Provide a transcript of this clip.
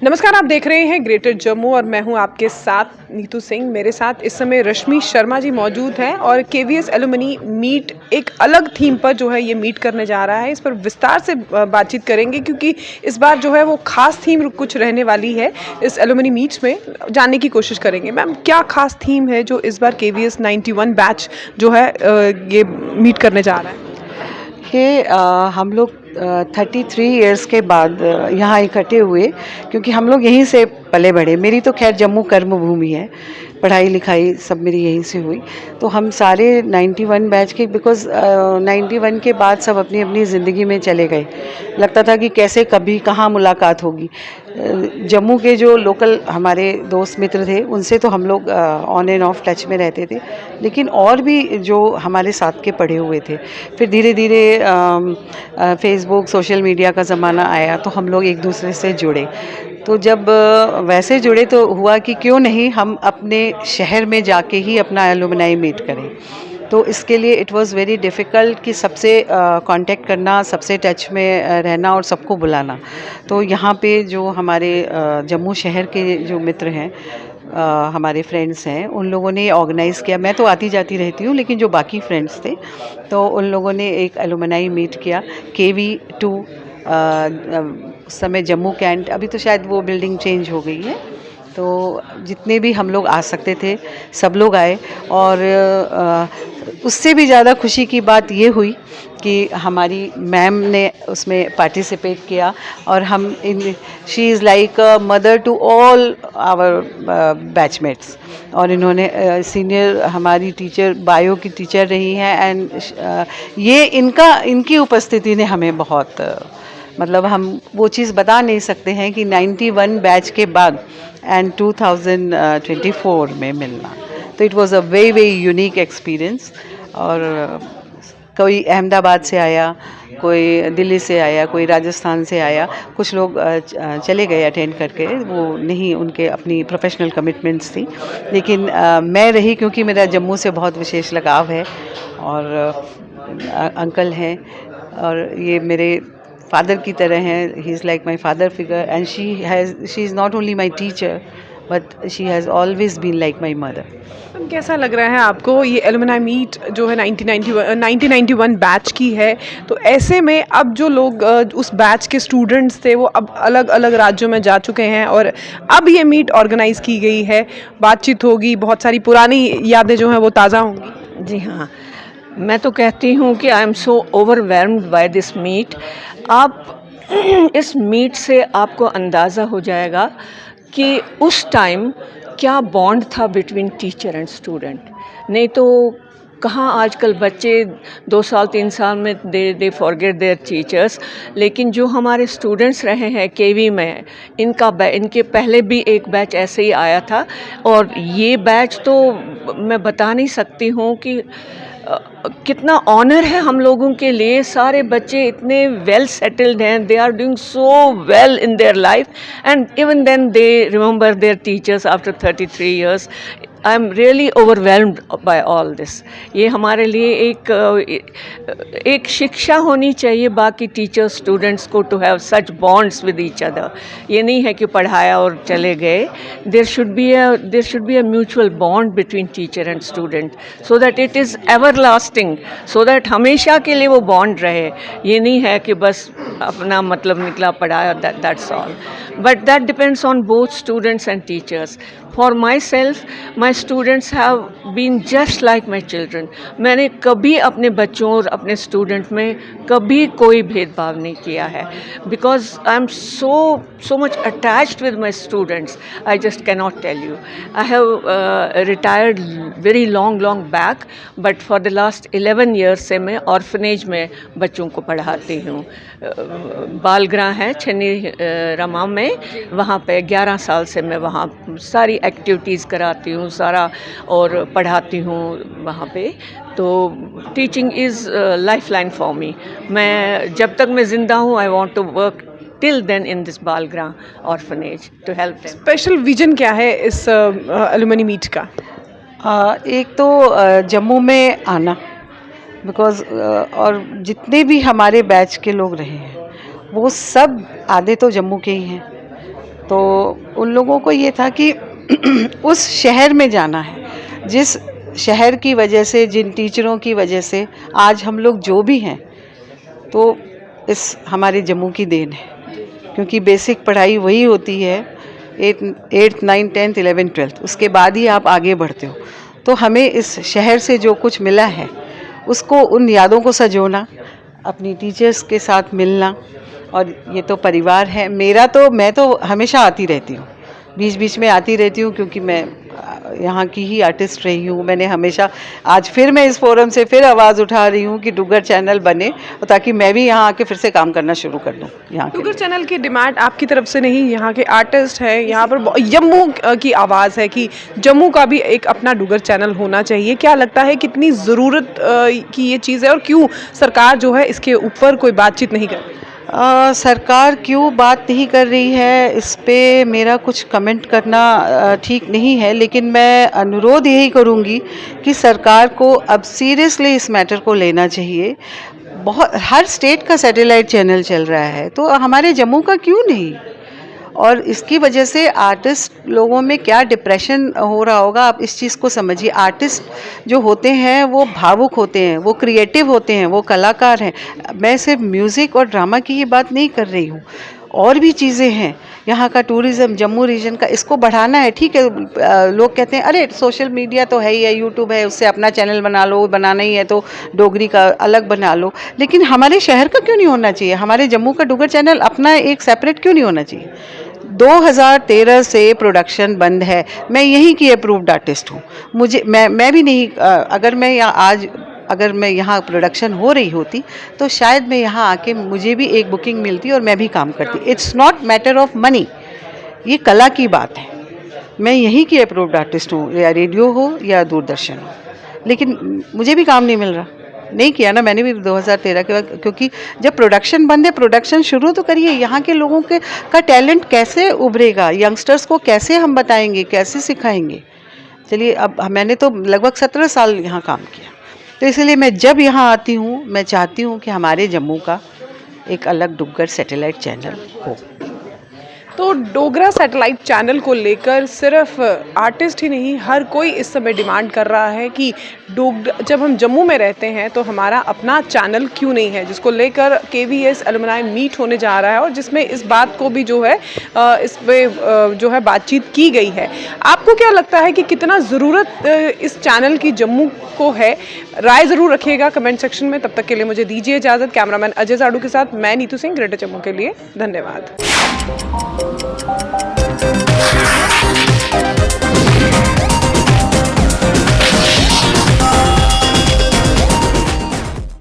नमस्कार, आप देख रहे हैं ग्रेटर जम्मू और मैं हूं आपके साथ नीतू सिंह। मेरे साथ इस समय रश्मि शर्मा जी मौजूद हैं और केवीएस एलुमनी मीट एक अलग थीम पर जो है ये मीट करने जा रहा है। इस पर विस्तार से बातचीत करेंगे क्योंकि इस बार जो है वो खास थीम कुछ रहने वाली है। इस एलुमनी मीट्स में जानने की कोशिश करेंगे। मैम, क्या खास थीम है जो इस बार केवीएस 91 बैच जो है ये मीट करने जा रहा है? ये हम लोग 33 इयर्स के बाद यहाँ इकट्ठे हुए, क्योंकि हम लोग यहीं से पले बढ़े। मेरी तो खैर जम्मू कर्म भूमि है, पढ़ाई लिखाई सब मेरी यहीं से हुई। तो हम सारे 91 बैच के, बिकॉज़ 91 के बाद सब अपनी अपनी ज़िंदगी में चले गए। लगता था कि कैसे कभी कहाँ मुलाकात होगी। जम्मू के जो लोकल हमारे दोस्त मित्र थे उनसे तो हम लोग ऑन एंड ऑफ टच में रहते थे, लेकिन और भी जो हमारे साथ के पढ़े हुए थे। फिर धीरे धीरे फेसबुक सोशल मीडिया का ज़माना आया तो हम लोग एक दूसरे से जुड़े। तो जब वैसे जुड़े तो हुआ कि क्यों नहीं हम अपने शहर में जाके ही अपना एलुमनाई मीट करें। तो इसके लिए इट वाज़ वेरी डिफ़िकल्ट कि सबसे कांटेक्ट करना, सबसे टच में रहना और सबको बुलाना। तो यहाँ पे जो हमारे जम्मू शहर के जो मित्र हैं, हमारे फ्रेंड्स हैं, उन लोगों ने ऑर्गेनाइज़ किया। मैं तो आती जाती रहती हूँ, लेकिन जो बाकी फ्रेंड्स थे तो उन लोगों ने एक एलुमनाई मीट किया KV2। उस समय जम्मू कैंट, अभी तो शायद वो बिल्डिंग चेंज हो गई है। तो जितने भी हम लोग आ सकते थे सब लोग आए। और उससे भी ज़्यादा खुशी की बात ये हुई कि हमारी मैम ने उसमें पार्टिसिपेट किया। और हम she is like a mother to all our batchmates. और इन्होंने सीनियर हमारी टीचर, बायो की टीचर रही हैं। एंड ये इनकी उपस्थिति ने हमें बहुत मतलब हम वो चीज़ बता नहीं सकते हैं कि 91 बैच के बाद एंड 2024 में मिलना। तो it was a very very unique experience. और कोई अहमदाबाद से आया, कोई दिल्ली से आया, कोई राजस्थान से आया। कुछ लोग चले गए अटेंड करके, वो नहीं, उनके अपनी प्रोफेशनल कमिटमेंट्स थी। लेकिन मैं रही, क्योंकि मेरा जम्मू से बहुत विशेष लगाव है। और अंकल हैं और ये मेरे फादर की तरह हैं। He is like my father figure. And she is not only my teacher but she has always been like my mother. Ma'am, कैसा लग रहा है आपको ये एलुमनाई मीट जो है 1991 बैच की है? तो ऐसे में अब जो लोग उस बैच के स्टूडेंट्स थे वो अब अलग अलग राज्यों में जा चुके हैं और अब ये मीट ऑर्गेनाइज की गई है, बातचीत होगी, बहुत सारी पुरानी यादें जो हैं वो ताज़ा होंगी। जी हाँ, मैं तो कहती हूँ कि I am so overwhelmed by this meet. आप इस मीट से आपको अंदाज़ा हो जाएगा कि उस टाइम क्या बॉन्ड था बिटवीन टीचर एंड स्टूडेंट। नहीं तो कहाँ आजकल बच्चे 2 साल 3 साल में दे फॉरगेट देयर टीचर्स। लेकिन जो हमारे स्टूडेंट्स रहे हैं केवी में, इनके पहले भी एक बैच ऐसे ही आया था। और ये बैच तो मैं बता नहीं सकती हूँ कि कितना ऑनर है हम लोगों के लिए। सारे बच्चे इतने वेल सेटल्ड हैं, they are doing so well in their life and even then they remember their teachers after 33 years. I am really overwhelmed by all this. ये हमारे लिए एक शिक्षा होनी चाहिए बाकी टीचर्स स्टूडेंट्स को, to have such bonds with each other. ये नहीं है कि पढ़ाया और चले गए। There should be a mutual bond between teacher and student, so that it is ever lasting, so that हमेशा के लिए वो बॉन्ड रहे। ये नहीं है कि बस अपना मतलब निकला, पढ़ाया, that's all. But that depends on both students and teachers. For myself, my students have been just like my children. मैंने कभी अपने बच्चों और अपने स्टूडेंट में कभी कोई भेदभाव नहीं किया है, because I am so much attached with my students. I just cannot tell you. I have retired very long back, but for the last 11 years से मैं ऑर्फनेज में बच्चों को पढ़ाती हूँ। बालगृह है छन्नी रमा में, वहाँ पे 11 साल से मैं वहाँ सारी एक्टिविटीज़ कराती हूँ सारा, और पढ़ाती हूँ वहाँ पे। तो teaching is life line for me. मैं जब तक मैं ज़िंदा हूँ, I want to work till then in this बालगृह orphanage to help them. Special vision क्या है इस एलुमनी मीट का? एक तो जम्मू में आना, बिकॉज़ और जितने भी हमारे बैच के लोग रहे हैं वो सब आधे तो जम्मू के ही हैं। तो उन लोगों को ये था कि उस शहर में जाना है, जिस शहर की वजह से, जिन टीचरों की वजह से आज हम लोग जो भी हैं, तो इस हमारे जम्मू की देन है, क्योंकि बेसिक पढ़ाई वही होती है 8th 9th 10th 11th 12th, उसके बाद ही आप आगे बढ़ते हो। तो हमें इस शहर से जो कुछ मिला है उसको, उन यादों को सजोना, अपनी टीचर्स के साथ मिलना, और ये तो परिवार है मेरा, तो मैं तो हमेशा आती रहती हूँ, बीच बीच में आती रहती हूँ, क्योंकि मैं यहाँ की ही आर्टिस्ट रही हूँ। मैंने हमेशा, आज फिर मैं इस फोरम से फिर आवाज़ उठा रही हूँ कि डुग्गर चैनल बने, ताकि मैं भी यहाँ आके फिर से काम करना शुरू कर दूँ। यहाँ डुग्गर चैनल की डिमांड आपकी तरफ से नहीं, यहाँ के आर्टिस्ट है, यहाँ पर जम्मू की आवाज़ है कि जम्मू का भी एक अपना डुग्गर चैनल होना चाहिए। क्या लगता है कितनी ज़रूरत की ये चीज़ है, और क्यों सरकार जो है इसके ऊपर कोई बातचीत नहीं कर रही? सरकार क्यों बात नहीं कर रही है, इस पे मेरा कुछ कमेंट करना ठीक नहीं है, लेकिन मैं अनुरोध यही करूँगी कि सरकार को अब सीरियसली इस मैटर को लेना चाहिए। बहुत, हर स्टेट का सैटेलाइट चैनल चल रहा है, तो हमारे जम्मू का क्यों नहीं? और इसकी वजह से आर्टिस्ट लोगों में क्या डिप्रेशन हो रहा होगा, आप इस चीज़ को समझिए। आर्टिस्ट जो होते हैं वो भावुक होते हैं, वो क्रिएटिव होते हैं, वो कलाकार हैं। मैं सिर्फ म्यूज़िक और ड्रामा की ही बात नहीं कर रही हूँ, और भी चीज़ें हैं। यहाँ का टूरिज़्म, जम्मू रीजन का, इसको बढ़ाना है। ठीक है, लोग कहते हैं अरे सोशल मीडिया तो है ही है, यूट्यूब है, उससे अपना चैनल बना लो, बनाना ही है तो डोगरी का अलग बना लो, लेकिन हमारे शहर का क्यों नहीं होना चाहिए? हमारे जम्मू का डुग्गर चैनल अपना एक सेपरेट क्यों नहीं होना चाहिए? 2013 से प्रोडक्शन बंद है। मैं यहीं की अप्रूव्ड आर्टिस्ट हूँ। मुझे मैं भी नहीं, अगर मैं यहाँ आज, अगर मैं यहाँ प्रोडक्शन हो रही होती तो शायद मैं यहाँ आके मुझे भी एक बुकिंग मिलती और मैं भी काम करती। It's not matter of money, ये कला की बात है। मैं यहीं की अप्रूव्ड आर्टिस्ट हूँ, या रेडियो हो या दूरदर्शन हो, लेकिन मुझे भी काम नहीं मिल रहा। नहीं किया ना मैंने भी 2013 के बाद, क्योंकि जब प्रोडक्शन बंद है, प्रोडक्शन शुरू तो करिए। यहाँ के लोगों के का टैलेंट कैसे उभरेगा, यंगस्टर्स को कैसे हम बताएंगे, कैसे सिखाएंगे? चलिए, अब मैंने तो लगभग 17 साल यहाँ काम किया, तो इसलिए मैं जब यहाँ आती हूँ, मैं चाहती हूँ कि हमारे जम्मू का एक अलग डुग्गर सैटेलाइट चैनल हो। तो डोगरा सैटेलाइट चैनल को लेकर सिर्फ आर्टिस्ट ही नहीं, हर कोई इस समय डिमांड कर रहा है कि जब हम जम्मू में रहते हैं तो हमारा अपना चैनल क्यों नहीं है, जिसको लेकर KVS एलुमनाई मीट होने जा रहा है, और जिसमें इस बात को भी जो है इस पे जो है बातचीत की गई है। आपको क्या लगता है कि कितना ज़रूरत इस चैनल की जम्मू को है? राय ज़रूर रखिएगा कमेंट सेक्शन में। तब तक के लिए मुझे दीजिए इजाज़त। कैमरामैन अजय साडू के साथ मैं नीतू सिंह, ग्रेटर जम्मू के लिए। धन्यवाद।